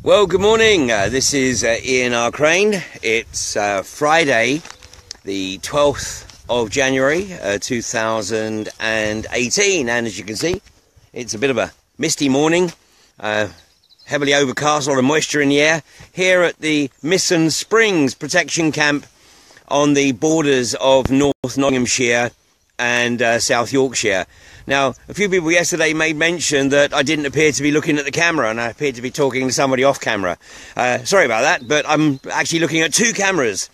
Well, good morning. This is Ian R. Crane. It's Friday, the 12th of January, 2018. And as you can see, it's a bit of a misty morning, heavily overcast, a lot of moisture in the air, here at the Misperton Springs Protection Camp on the borders of North Nottinghamshire and South Yorkshire. Now, a few people yesterday made mention that I didn't appear to be looking at the camera and I appeared to be talking to somebody off camera. Sorry about that, but I'm actually looking at two cameras.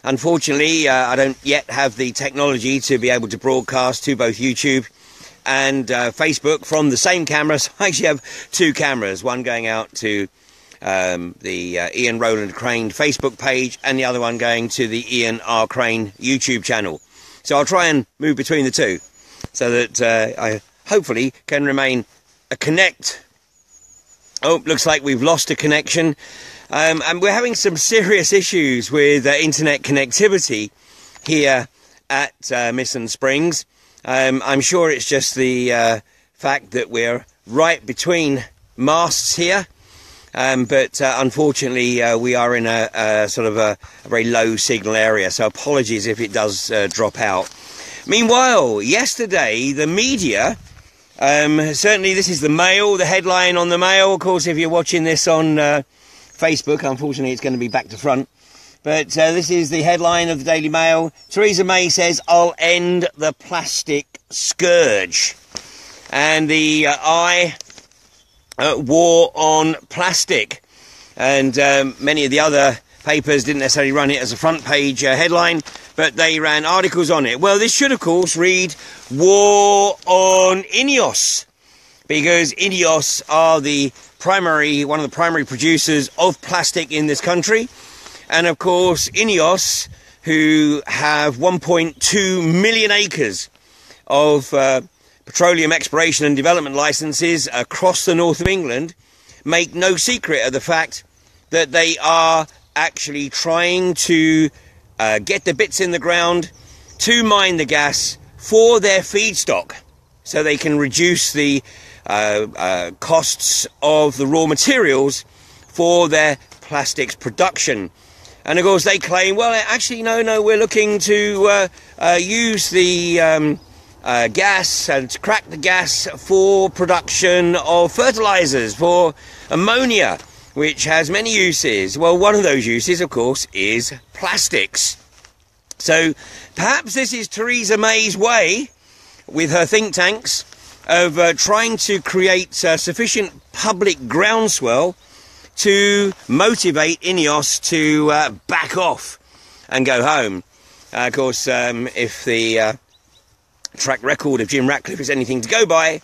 Unfortunately, I don't yet have the technology to be able to broadcast to both YouTube and Facebook from the same camera, so I actually have two cameras, one going out to the Ian Roland Crane Facebook page and the other one going to the Ian R. Crane YouTube channel. So I'll try and move between the two, so that I hopefully can remain a connect. Oh, looks like we've lost a connection. And we're having some serious issues with internet connectivity here at Misperton Springs. I'm sure it's just the fact that we're right between masts here. But unfortunately, we are in a sort of a very low signal area, so apologies if it does drop out. Meanwhile, yesterday, the media, certainly this is the Mail, the headline on the Mail. Of course, if you're watching this on Facebook, unfortunately, it's going to be back to front. But this is the headline of the Daily Mail. Theresa May says, "I'll end the plastic scourge." And the war on plastic. And many of the other papers didn't necessarily run it as a front page headline, but they ran articles on it. Well, this should, of course, read War on INEOS, because INEOS are one of the primary producers of plastic in this country. And, of course, INEOS, who have 1.2 million acres of petroleum exploration and development licenses across the north of England, make no secret of the fact that they are actually trying to get the bits in the ground to mine the gas for their feedstock, so they can reduce the costs of the raw materials for their plastics production. And of course they claim, well, actually no, we're looking to use the gas and to crack the gas for production of fertilizers, for ammonia, which has many uses. Well, one of those uses, of course, is plastics. So perhaps this is Theresa May's way, with her think tanks, of trying to create sufficient public groundswell to motivate INEOS to back off and go home. Of course, if the track record of Jim Ratcliffe is anything to go by,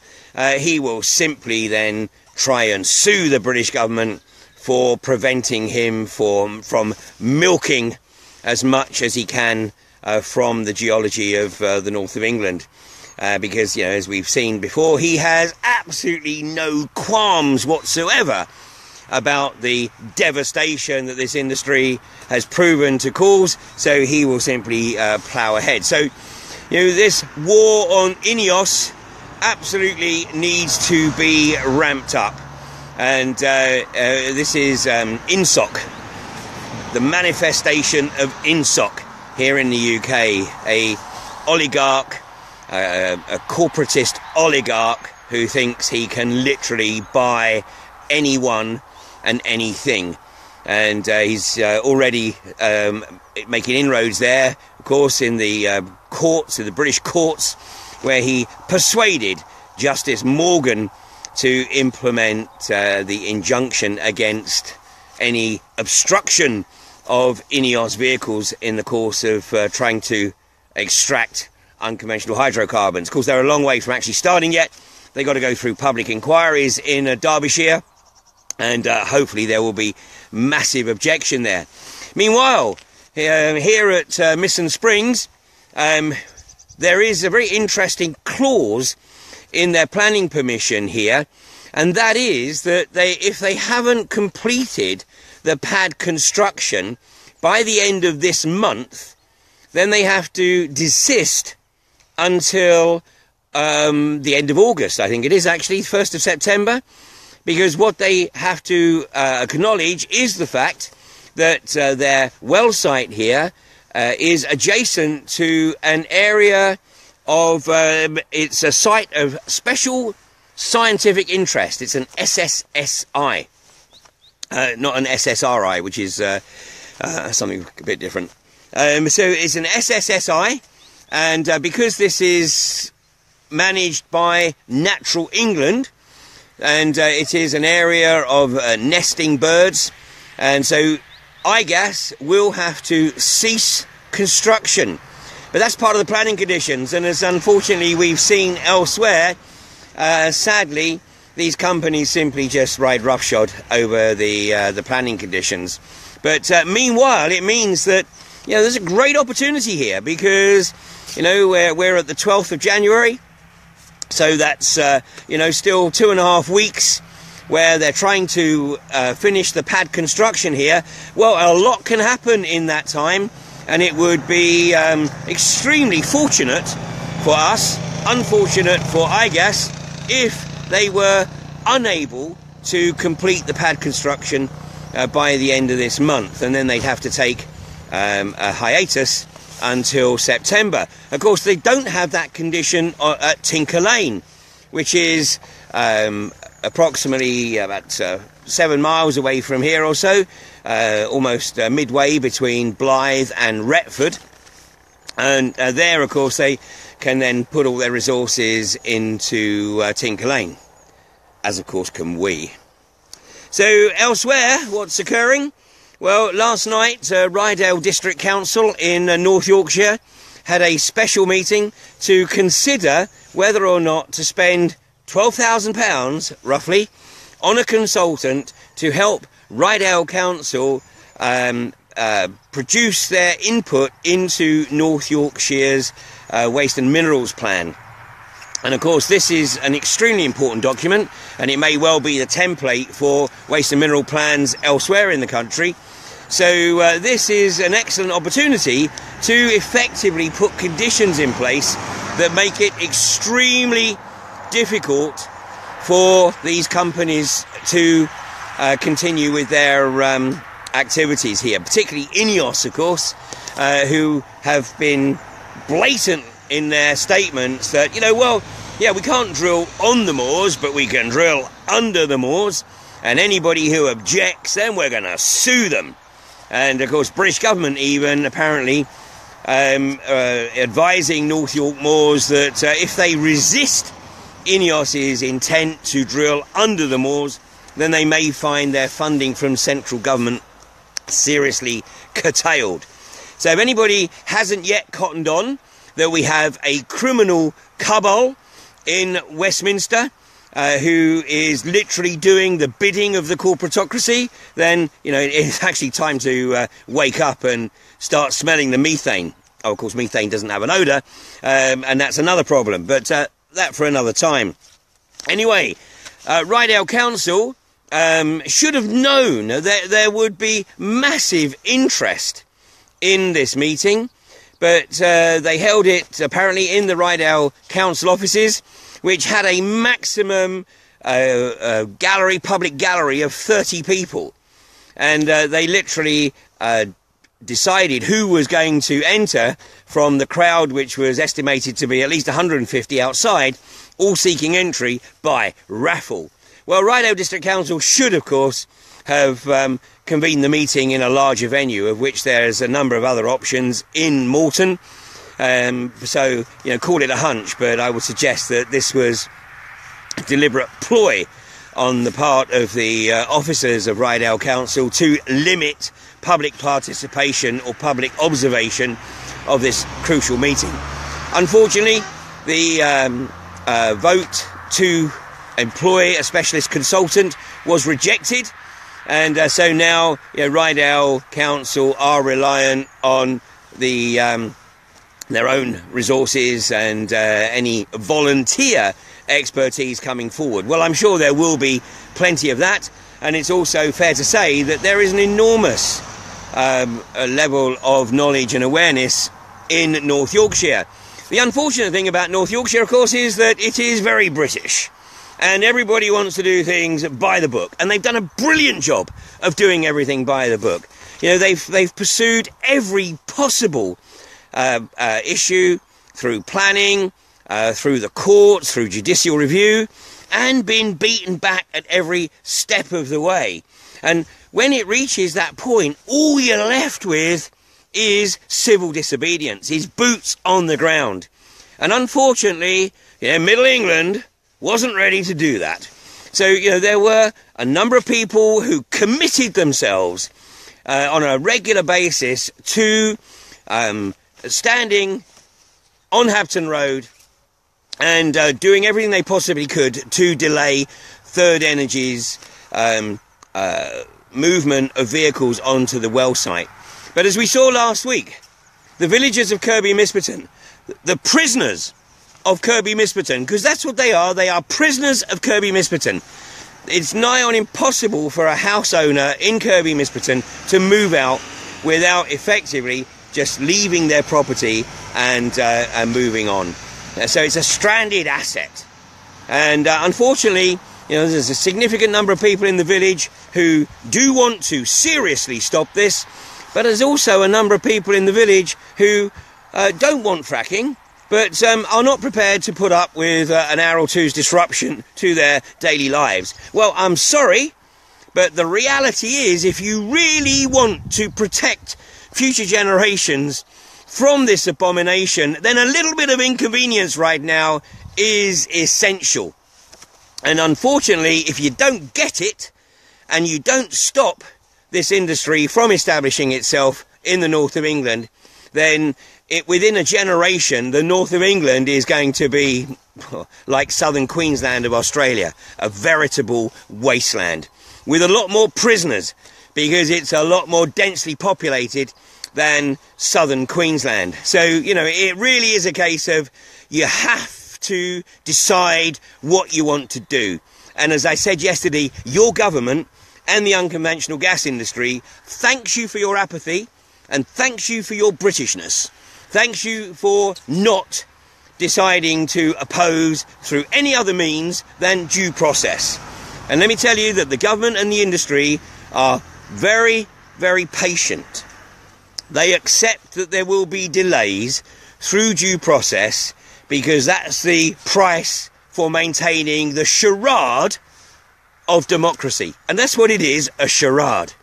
he will simply then try and sue the British government for preventing him from milking as much as he can from the geology of the north of England. Because, as we've seen before, he has absolutely no qualms whatsoever about the devastation that this industry has proven to cause, so he will simply plough ahead. So, this war on INEOS absolutely needs to be ramped up. And this is INSOC, the manifestation of INSOC here in the UK, a oligarch, a corporatist oligarch who thinks he can literally buy anyone and anything. And he's already making inroads there, of course, in the courts, in the British courts, where he persuaded Justice Morgan to implement the injunction against any obstruction of INEOS vehicles in the course of trying to extract unconventional hydrocarbons. Of course, they're a long way from actually starting yet. They've got to go through public inquiries in Derbyshire, and hopefully there will be massive objection there. Meanwhile, here at Misperton Springs, there is a very interesting clause in their planning permission here, and that is that if they haven't completed the pad construction by the end of this month, then they have to desist until the end of August. I think it is actually 1st of September, because what they have to acknowledge is the fact that their well site here is adjacent to an area of, it's a site of special scientific interest. It's an SSSI, not an SSRI, which is something a bit different. So it's an SSSI, and because this is managed by Natural England, and it is an area of nesting birds, and so iGas will have to cease construction. But that's part of the planning conditions, and as unfortunately we've seen elsewhere, sadly these companies simply just ride roughshod over the planning conditions. But meanwhile, it means that, you know, there's a great opportunity here, because, you know, we're at the 12th of January, so that's, you know, still 2.5 weeks where they're trying to finish the pad construction here. Well, a lot can happen in that time, and it would be extremely fortunate for us, unfortunate for iGas, if they were unable to complete the pad construction by the end of this month, and then they'd have to take a hiatus until September. Of course, they don't have that condition at Tinker Lane, which is approximately about 7 miles away from here or so, almost midway between Blythe and Retford. And there, of course, they can then put all their resources into Tinker Lane, as of course can we. So elsewhere, what's occurring? Well, last night, Rydale District Council in North Yorkshire had a special meeting to consider whether or not to spend £12,000, roughly, on a consultant to help Rydale Council produce their input into North Yorkshire's Waste and Minerals Plan. And of course, this is an extremely important document, and it may well be the template for waste and mineral plans elsewhere in the country. So this is an excellent opportunity to effectively put conditions in place that make it extremely difficult for these companies to continue with their activities here, particularly INEOS, of course, who have been blatant in their statements that, you know, well, yeah, we can't drill on the moors, but we can drill under the moors, and anybody who objects, then we're going to sue them. And of course, British government even apparently advising North York moors that if they resist INEOS's intent to drill under the moors, then they may find their funding from central government seriously curtailed. So if anybody hasn't yet cottoned on that we have a criminal cabal in Westminster who is literally doing the bidding of the corporatocracy, then, you know, it's actually time to wake up and start smelling the methane. Oh, of course, methane doesn't have an odour, and that's another problem, but that for another time. Anyway, Rydale Council should have known that there would be massive interest in this meeting, but they held it apparently in the Rydale Council offices, which had a maximum public gallery of 30 people. And they literally decided who was going to enter from the crowd, which was estimated to be at least 150 outside, all seeking entry by raffle. Well, Rydale District Council should, of course, have convened the meeting in a larger venue, of which there's a number of other options in Moreton. So, you know, call it a hunch, but I would suggest that this was a deliberate ploy on the part of the officers of Rydale Council to limit public participation or public observation of this crucial meeting. Unfortunately, the vote to employ a specialist consultant was rejected, and so now, you know, Rydale Council are reliant on the their own resources and any volunteer expertise coming forward. Well, I'm sure there will be plenty of that, and it's also fair to say that there is an enormous level of knowledge and awareness in North Yorkshire. The unfortunate thing about North Yorkshire, of course, is that it is very British. and everybody wants to do things by the book, and they've done a brilliant job of doing everything by the book. You know, they've pursued every possible issue through planning, through the courts, through judicial review, and been beaten back at every step of the way. And when it reaches that point, all you're left with is civil disobedience, is boots on the ground. And unfortunately, Middle England wasn't ready to do that. So, there were a number of people who committed themselves on a regular basis to standing on Hampton Road and doing everything they possibly could to delay Third Energy's movement of vehicles onto the well site. But as we saw last week, the villagers of Kirby Misperton, the prisoners of Kirby Misperton, because that's what they are prisoners of Kirby Misperton. It's nigh on impossible for a house owner in Kirby Misperton to move out without effectively just leaving their property and moving on. So it's a stranded asset. And unfortunately, there's a significant number of people in the village who do want to seriously stop this, but there's also a number of people in the village who don't want fracking, but are not prepared to put up with an hour or two's disruption to their daily lives. Well, I'm sorry, but the reality is, if you really want to protect future generations from this abomination, then a little bit of inconvenience right now is essential. And unfortunately, if you don't get it, and you don't stop this industry from establishing itself in the north of England, then within a generation, the north of England is going to be like southern Queensland of Australia, a veritable wasteland, with a lot more prisoners, because it's a lot more densely populated than southern Queensland. So, it really is a case of you have to decide what you want to do. And as I said yesterday, your government and the unconventional gas industry thanks you for your apathy and thanks you for your Britishness. Thanks you for not deciding to oppose through any other means than due process. And let me tell you that the government and the industry are very, very patient. They accept that there will be delays through due process because that's the price for maintaining the charade of democracy. And that's what it is, a charade.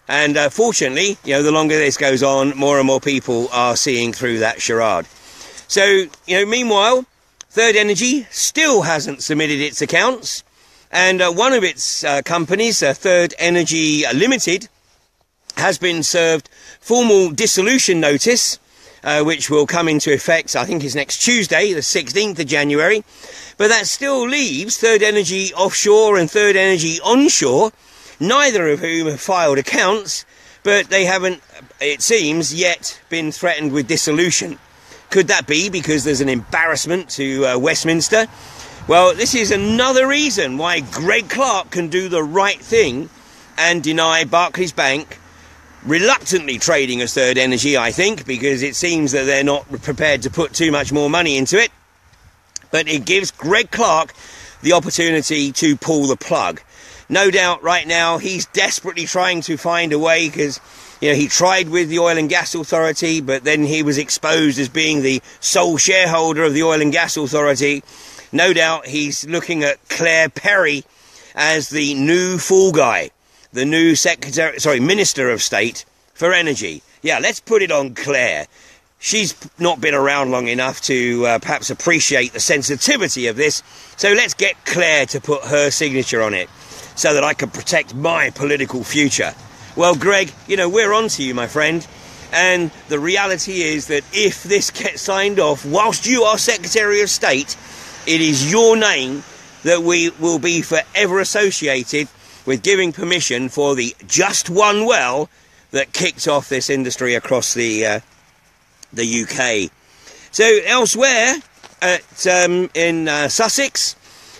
And fortunately, the longer this goes on, more and more people are seeing through that charade. So, meanwhile, Third Energy still hasn't submitted its accounts. And one of its companies, Third Energy Limited, has been served formal dissolution notice, which will come into effect, I think is next Tuesday, the 16th of January. But that still leaves Third Energy Offshore and Third Energy Onshore, neither of whom have filed accounts, but they haven't, it seems, yet been threatened with dissolution. Could that be because there's an embarrassment to Westminster? Well, this is another reason why Greg Clark can do the right thing and deny Barclays Bank reluctantly trading as Third Energy, I think, because it seems that they're not prepared to put too much more money into it. But it gives Greg Clark the opportunity to pull the plug. No doubt right now he's desperately trying to find a way, because he tried with the Oil and Gas Authority, but then he was exposed as being the sole shareholder of the Oil and Gas Authority. No doubt he's looking at Claire Perry as the new fall guy, the new Minister of State for Energy. Yeah, let's put it on Claire. She's not been around long enough to perhaps appreciate the sensitivity of this, so let's get Claire to put her signature on it so that I can protect my political future. Well, Greg, we're on to you, my friend, and the reality is that if this gets signed off whilst you are Secretary of State, it is your name that we will be forever associated with giving permission for the just one well that kicked off this industry across the UK. So elsewhere, in Sussex,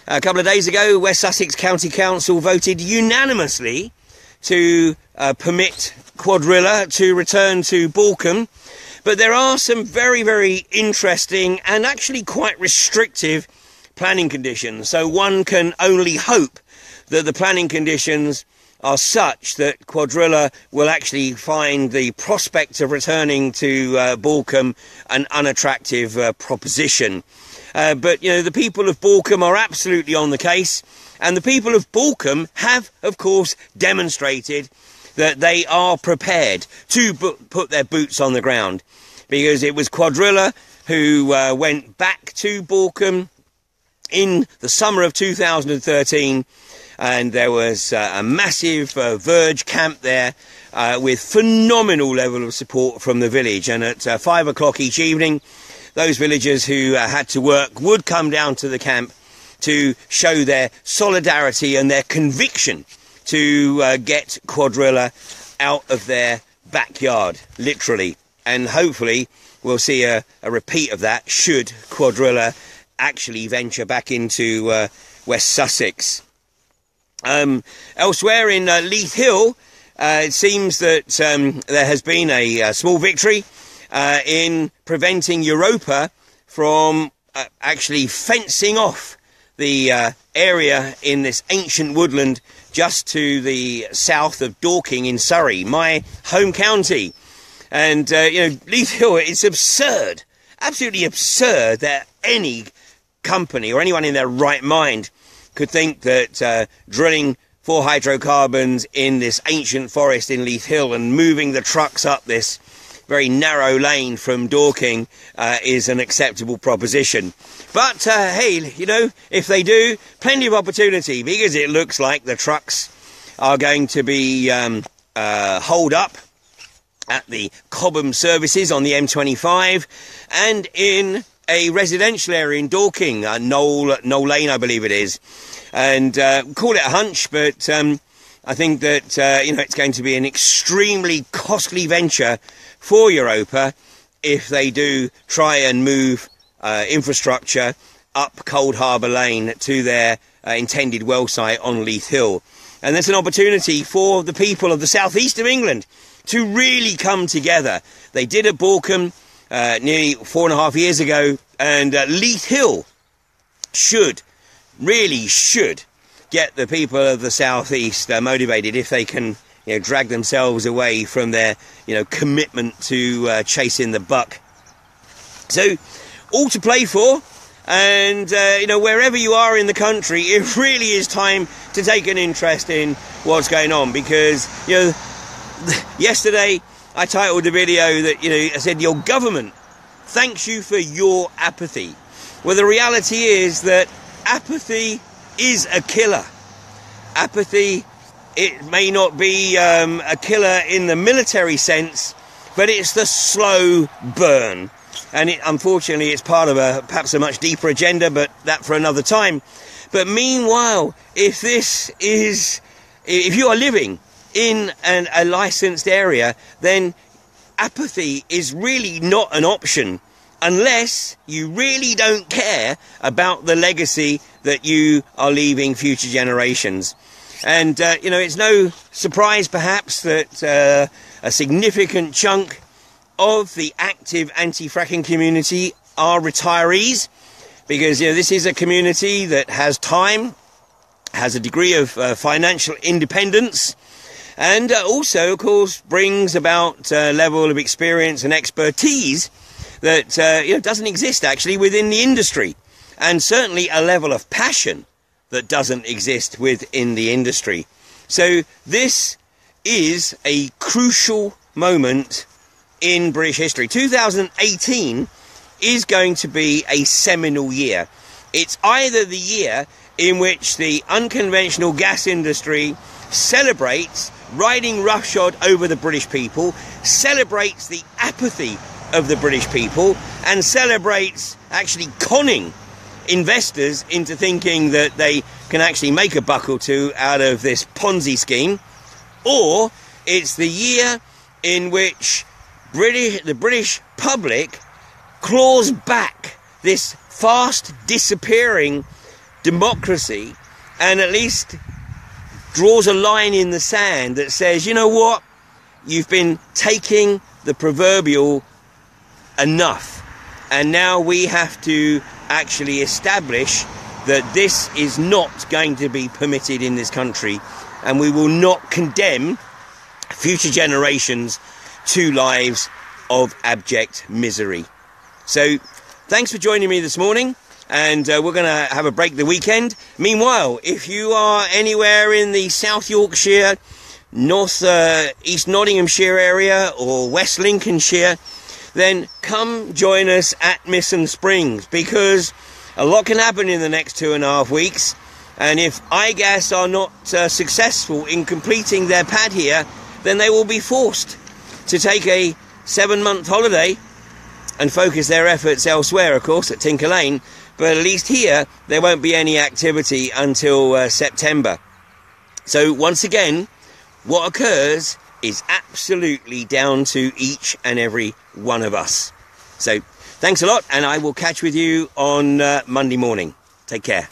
a couple of days ago, West Sussex County Council voted unanimously to permit Cuadrilla to return to Balkham. But there are some very, very interesting and actually quite restrictive planning conditions. So one can only hope that the planning conditions are such that Cuadrilla will actually find the prospect of returning to Borkum an unattractive proposition. But, you know, the people of Borkum are absolutely on the case, and the people of Borkum have, of course, demonstrated that they are prepared to put their boots on the ground, because it was Cuadrilla who went back to Borkum in the summer of 2013, and there was a massive Verge camp there with phenomenal level of support from the village. And at 5 o'clock each evening, those villagers who had to work would come down to the camp to show their solidarity and their conviction to get Cuadrilla out of their backyard, literally. And hopefully we'll see a repeat of that should Cuadrilla actually venture back into West Sussex. Elsewhere in Leith Hill, it seems that there has been a small victory in preventing Europa from actually fencing off the area in this ancient woodland just to the south of Dorking in Surrey, my home county. And, you know, Leith Hill, it's absurd, absolutely absurd that any company or anyone in their right mind could think that drilling for hydrocarbons in this ancient forest in Leith Hill and moving the trucks up this very narrow lane from Dorking is an acceptable proposition. But hey, you know, if they do, plenty of opportunity, because it looks like the trucks are going to be holed up at the Cobham services on the M25 and in a residential area in Dorking, Knoll Lane, I believe it is. And call it a hunch, but I think that you know, it's going to be an extremely costly venture for Europa if they do try and move infrastructure up Cold Harbour Lane to their intended well site on Leith Hill. And there's an opportunity for the people of the southeast of England to really come together. They did at Borkum nearly 4.5 years ago, and Leith Hill really should get the people of the southeast motivated if they can, you know, drag themselves away from their, you know, commitment to chasing the buck. So, all to play for, and you know, wherever you are in the country, it really is time to take an interest in what's going on, because, you know, yesterday I titled a video that, you know, I said, your government thanks you for your apathy. Well, the reality is that apathy is a killer. Apathy, it may not be a killer in the military sense, but it's the slow burn. And unfortunately, it's part of perhaps a much deeper agenda, but that for another time. But meanwhile, if you are living in a licensed area, then apathy is really not an option unless you really don't care about the legacy that you are leaving future generations. And, you know, it's no surprise perhaps that a significant chunk of the active anti-fracking community are retirees, because, you know, this is a community that has time, has a degree of financial independence, and also, of course, brings about a level of experience and expertise that you know, doesn't exist actually within the industry, and certainly a level of passion that doesn't exist within the industry. So this is a crucial moment in British history. 2018 is going to be a seminal year. It's either the year in which the unconventional gas industry celebrates riding roughshod over the British people, celebrates the apathy of the British people, and celebrates actually conning investors into thinking that they can actually make a buck or two out of this Ponzi scheme, or it's the year in which the British public claws back this fast disappearing democracy and at least draws a line in the sand that says, you know what, you've been taking the proverbial enough, and now we have to actually establish that this is not going to be permitted in this country, and we will not condemn future generations to lives of abject misery. So thanks for joining me this morning, and we're going to have a break the weekend. Meanwhile, if you are anywhere in the South Yorkshire, North East Nottinghamshire area or West Lincolnshire, then come join us at Misson Springs, because a lot can happen in the next 2.5 weeks, and if iGas are not successful in completing their pad here, then they will be forced to take a 7-month holiday and focus their efforts elsewhere, of course, at Tinker Lane. But at least here, there won't be any activity until September. So once again, what occurs is absolutely down to each and every one of us. So thanks a lot, and I will catch with you on Monday morning. Take care.